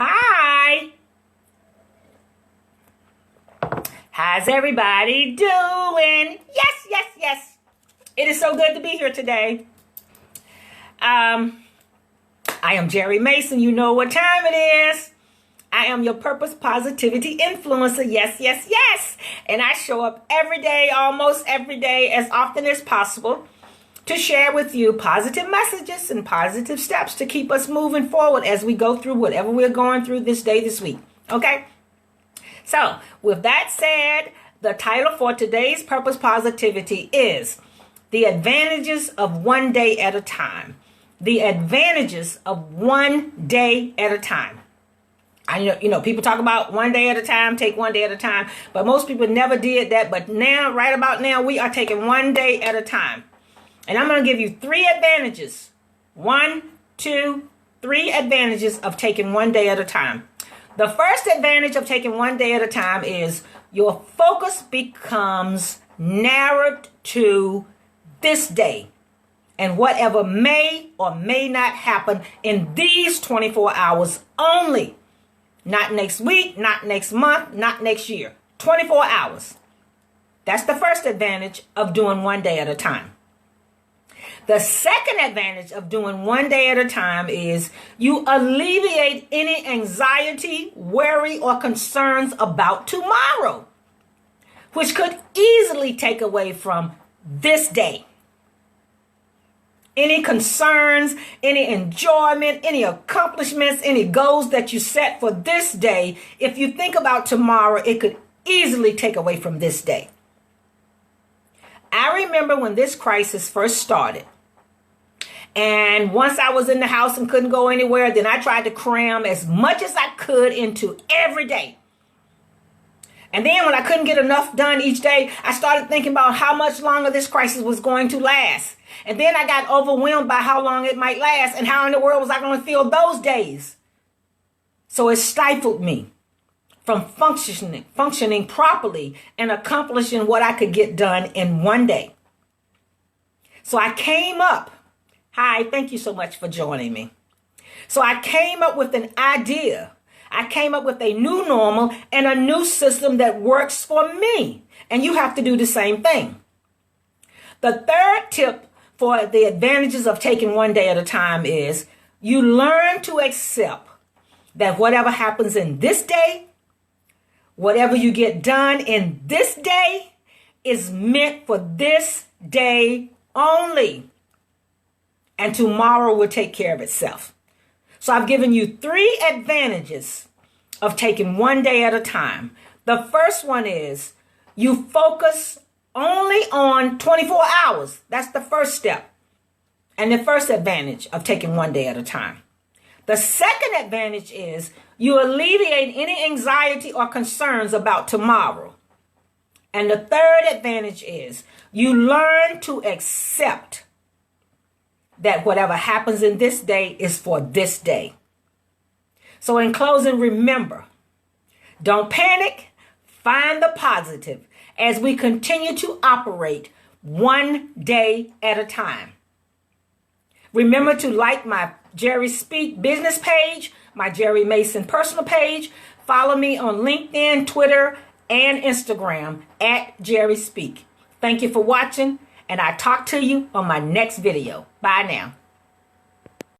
Hi. How's everybody doing? Yes, yes, yes. It is so good to be here today. I am Jerry Mason. You know what time it is. I am your purpose positivity influencer. Yes, yes, yes. And I show up every day, almost every day, as often as possible to share with you positive messages and positive steps to keep us moving forward as we go through whatever we're going through this day, this week. Okay? So, with that said, the title for today's Purpose Positivity is The Advantages of One Day at a Time. The advantages of one day at a time. I know, people talk about one day at a time, take one day at a time, but most people never did that. But now, right about now, we are taking one day at a time. And I'm going to give you 3 advantages. 1, 2, 3 advantages of taking one day at a time. The first advantage of taking one day at a time is your focus becomes narrowed to this day and whatever may or may not happen in these 24 hours only. Not next week, not next month, not next year. 24 hours. That's the first advantage of doing one day at a time. The second advantage of doing one day at a time is you alleviate any anxiety, worry, or concerns about tomorrow, which could easily take away from this day. Any concerns, any enjoyment, any accomplishments, any goals that you set for this day, if you think about tomorrow, it could easily take away from this day. I remember when this crisis first started. And once I was in the house and couldn't go anywhere, then I tried to cram as much as I could into every day. And then when I couldn't get enough done each day, I started thinking about how much longer this crisis was going to last. And then I got overwhelmed by how long it might last and how in the world was I going to feel those days. So it stifled me from functioning properly and accomplishing what I could get done in one day. So I came up. Hi, thank you so much for joining me. So I came up with an idea. I came up with a new normal and a new system that works for me. And you have to do the same thing. The third tip for the advantages of taking one day at a time is you learn to accept that whatever happens in this day, whatever you get done in this day is meant for this day only. And tomorrow will take care of itself. So I've given you 3 advantages of taking one day at a time. The first one is you focus only on 24 hours. That's the first step. And the first advantage of taking one day at a time. The second advantage is you alleviate any anxiety or concerns about tomorrow. And the third advantage is you learn to accept that whatever happens in this day is for this day. So in closing, remember, don't panic, find the positive as we continue to operate one day at a time. Remember to like my Jerry Speak business page, my Jerry Mason personal page. Follow me on LinkedIn, Twitter, and Instagram at Jerry Speak. Thank you for watching, and I'll talk to you on my next video. Bye now.